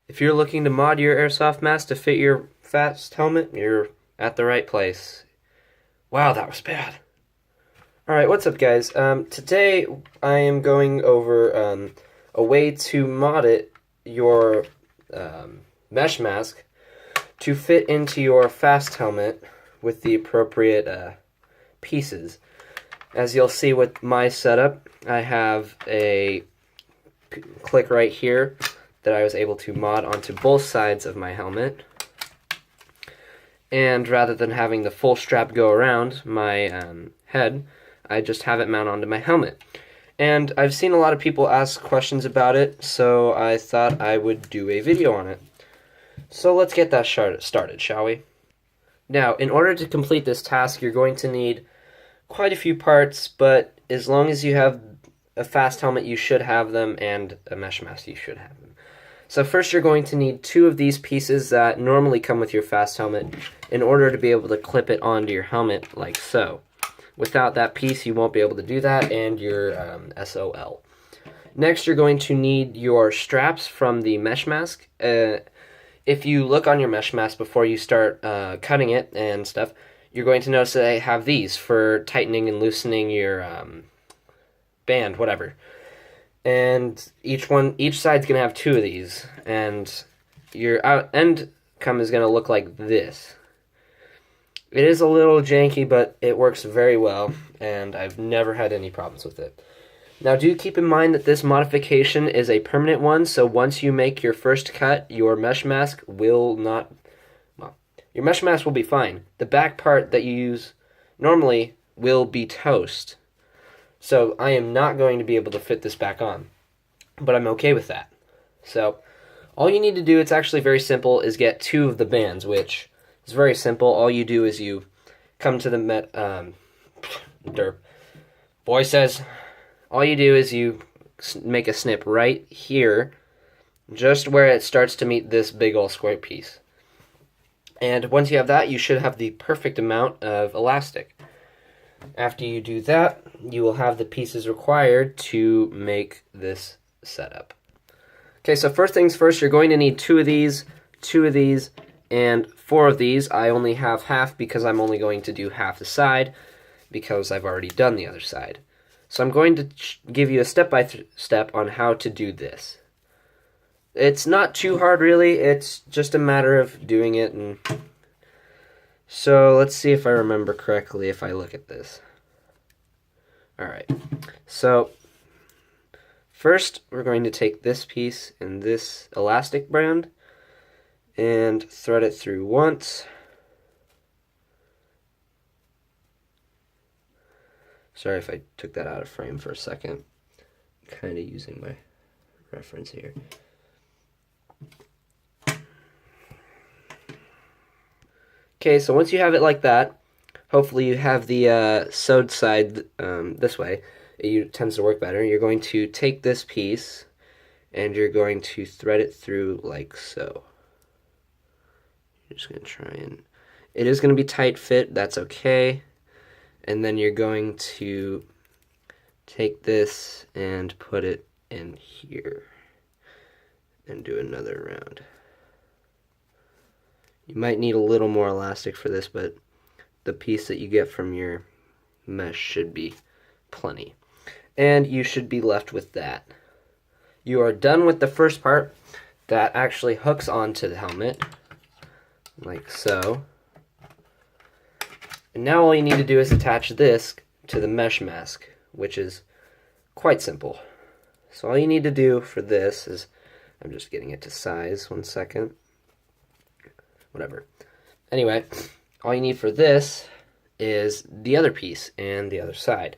If you're looking to mod your airsoft mask to fit your fast helmet, you're at the right place. Wow, that was bad. Alright, what's up guys? Today I am going over a way to mod your mesh mask to fit into your fast helmet with the appropriate pieces. As you'll see with my setup, I have a click right here that I was able to mod onto both sides of my helmet. And rather than having the full strap go around my head, I just have it mount onto my helmet. And I've seen a lot of people ask questions about it, so I thought I would do a video on it. So let's get that started, shall we? Now, in order to complete this task, you're going to need quite a few parts, but as long as you have a fast helmet, you should have them, and a mesh mask, you should have them. So first you're going to need two of these pieces that normally come with your fast helmet in order to be able to clip it onto your helmet like so. Without that piece, you won't be able to do that, and your SOL. Next, you're going to need your straps from the mesh mask. If you look on your mesh mask before you start cutting it and stuff, you're going to notice that they have these for tightening and loosening your band, whatever. And each side's going to have two of these, and your end come is going to look like this. It is a little janky, but it works very well, and I've never had any problems with it. Now, do keep in mind that this modification is a permanent one, so once you make your first cut, your mesh mask will not... Well, your mesh mask will be fine. The back part that you use normally will be toast. So I am not going to be able to fit this back on, but I'm okay with that. So all you need to do, it's actually very simple, is get two of the bands, which is very simple. All you do is you come to the derp. Boy says, all you do is you make a snip right here, just where it starts to meet this big old square piece. And once you have that, you should have the perfect amount of elastic. After you do that, you will have the pieces required to make this setup. Okay, so first things first, you're going to need two of these, and four of these. I only have half because I'm only going to do half the side because I've already done the other side. So I'm going to give you a step-by-step on how to do this. It's not too hard, really. It's just a matter of doing it. And so let's see if I remember correctly if I look at this. Alright, so first we're going to take this piece and this elastic band and thread it through once. Sorry if I took that out of frame for a second. I'm kind of using my reference here. Okay, so once you have it like that, hopefully you have the sewed side this way. It tends to work better. You're going to take this piece and you're going to thread it through like so. You're just going to try and... It is going to be tight fit, that's okay. And then you're going to take this and put it in here and do another round. You might need a little more elastic for this, but the piece that you get from your mesh should be plenty. And you should be left with that. You are done with the first part that actually hooks onto the helmet, like so. And now all you need to do is attach this to the mesh mask, which is quite simple. So all you need to do for this is, I'm just getting it to size, 1 second. Whatever. Anyway, all you need for this is the other piece and the other side.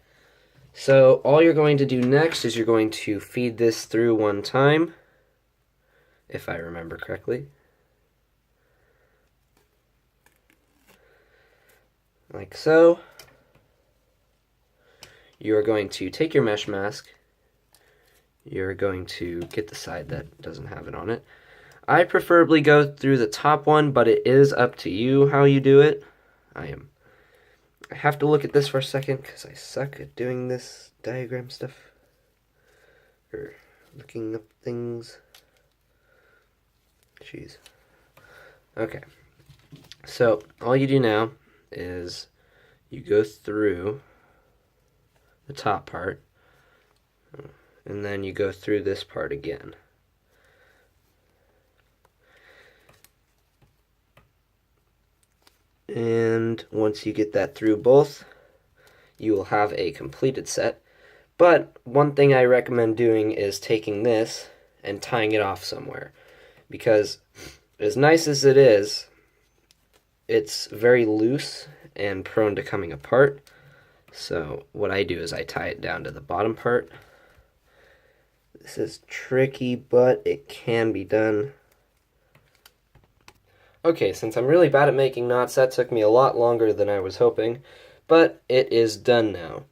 So all you're going to do next is you're going to feed this through one time, if I remember correctly. Like so. You are going to take your mesh mask. You're going to get the side that doesn't have it on it. I preferably go through the top one, but it is up to you how you do it. I have to look at this for a second because I suck at doing this diagram stuff. Or looking up things. Jeez. Okay. So all you do now is you go through the top part, and then you go through this part again. And once you get that through both, you will have a completed set. But one thing I recommend doing is taking this and tying it off somewhere, because as nice as it is, it's very loose and prone to coming apart. So what I do is I tie it down to the bottom part. This is tricky, but it can be done. Okay, since I'm really bad at making knots, that took me a lot longer than I was hoping, but it is done now.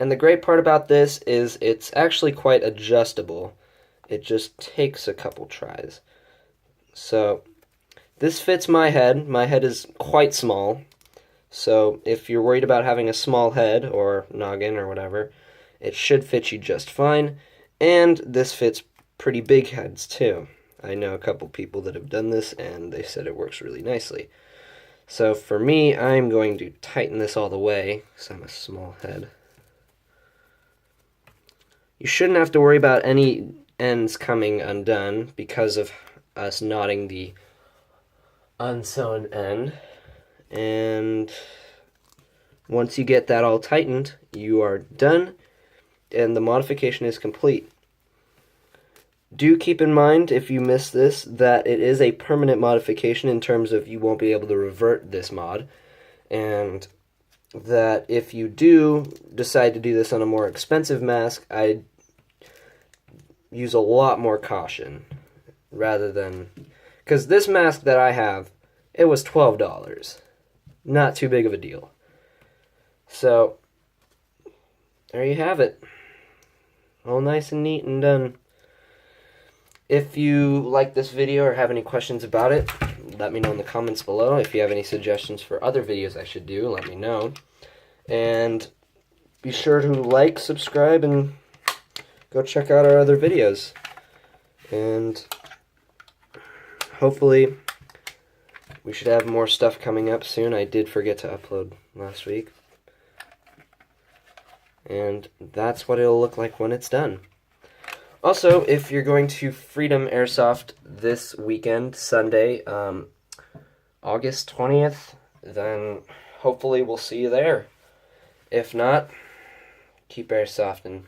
And the great part about this is it's actually quite adjustable. It just takes a couple tries. So this fits my head. My head is quite small. So if you're worried about having a small head or noggin or whatever, it should fit you just fine. And this fits pretty big heads too. I know a couple people that have done this and they said it works really nicely. So for me, I'm going to tighten this all the way because I'm a small head. You shouldn't have to worry about any ends coming undone because of us knotting the unsewn end. And once you get that all tightened, you are done and the modification is complete. Do keep in mind, if you miss this, that it is a permanent modification in terms of you won't be able to revert this mod, and that if you do decide to do this on a more expensive mask, I'd use a lot more caution rather than... Because this mask that I have, it was $12. Not too big of a deal. So, there you have it. All nice and neat and done. If you like this video or have any questions about it, let me know in the comments below. If you have any suggestions for other videos I should do, let me know. And be sure to like, subscribe, and go check out our other videos. And hopefully we should have more stuff coming up soon. I did forget to upload last week. And that's what it'll look like when it's done. Also, if you're going to Freedom Airsoft this weekend, Sunday, August 20th, then hopefully we'll see you there. If not, keep airsofting.